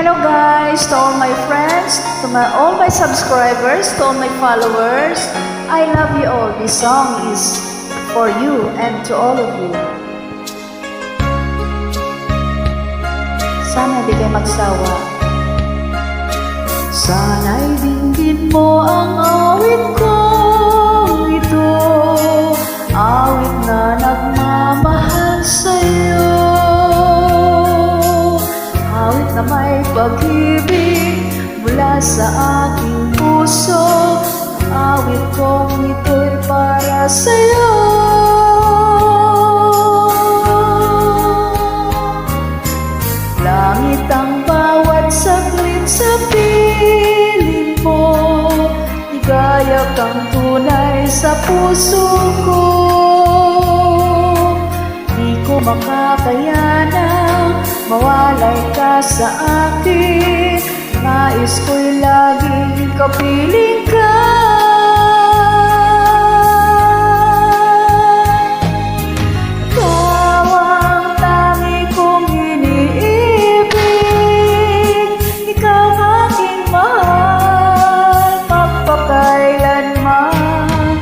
Hello guys, to all my friends, to all my subscribers, to all my followers. I love you all. This song is for you and to all of you. Sana di kayo magsawa. Sana'y dinggin mo ang awit ko ito, awit na nagmamahal sa'yo, awit na may pag-ibig mula sa aking puso, awit kong ito'y para sa'yo. Langit ang bawat saglit sa piling mo, ligaya kang tunay sa puso ko. Di ko makakayanang mawalay ka sa akin, nais ko'y laging kapiling ka. Ikaw ang tangi kong iniibig, ikaw aking mahal, magpakailanman.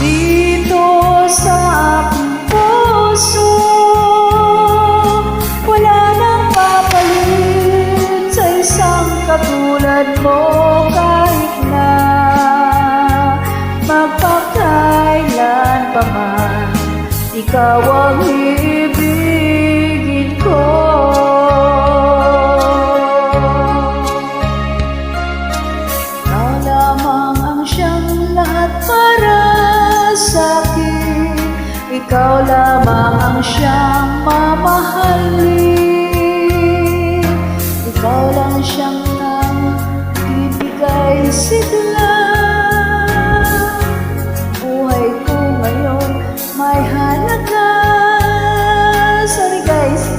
Dito sa aking puso, katulad mo kahit na magpakailan pa man, ikaw ang ibigin ko. Ikaw lamang ang siyang lahat para sa'kin, ikaw lamang ang siyang mamahalin, ikaw lang siyang bibigay sigla. Buhay ko ngayon may halaga. Sorry guys.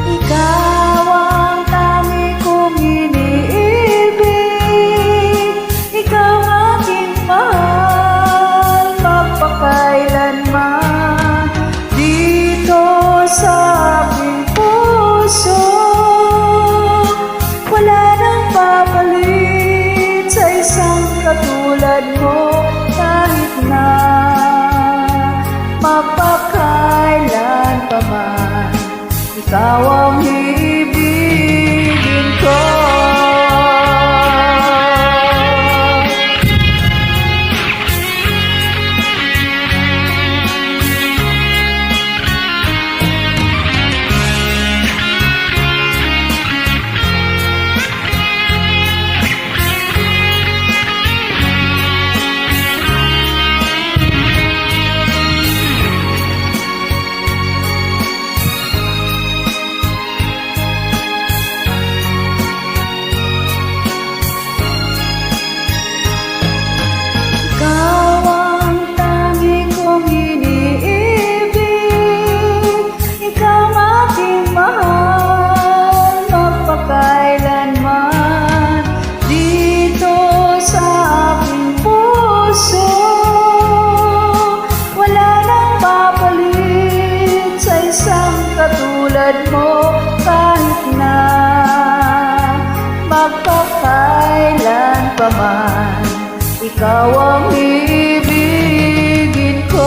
Ikaw ang tangi kong iniibig, ikaw aking mahal, magpakailanman. Dito sa aking puso, wala nang papalit sa isang katulad mo, kahit na magpakailan pa man, ikaw ang ibigin ko. Katulad mo kahit na magpakailan pa man, ikaw ang ibigin ko.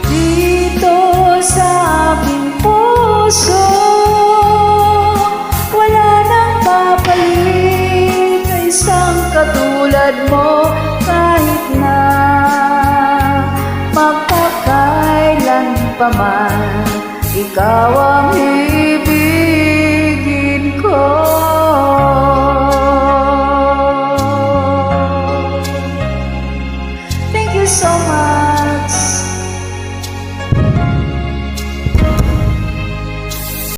Dito sa aking puso, katulad mo kahit na magpakailan pa man, ikaw ang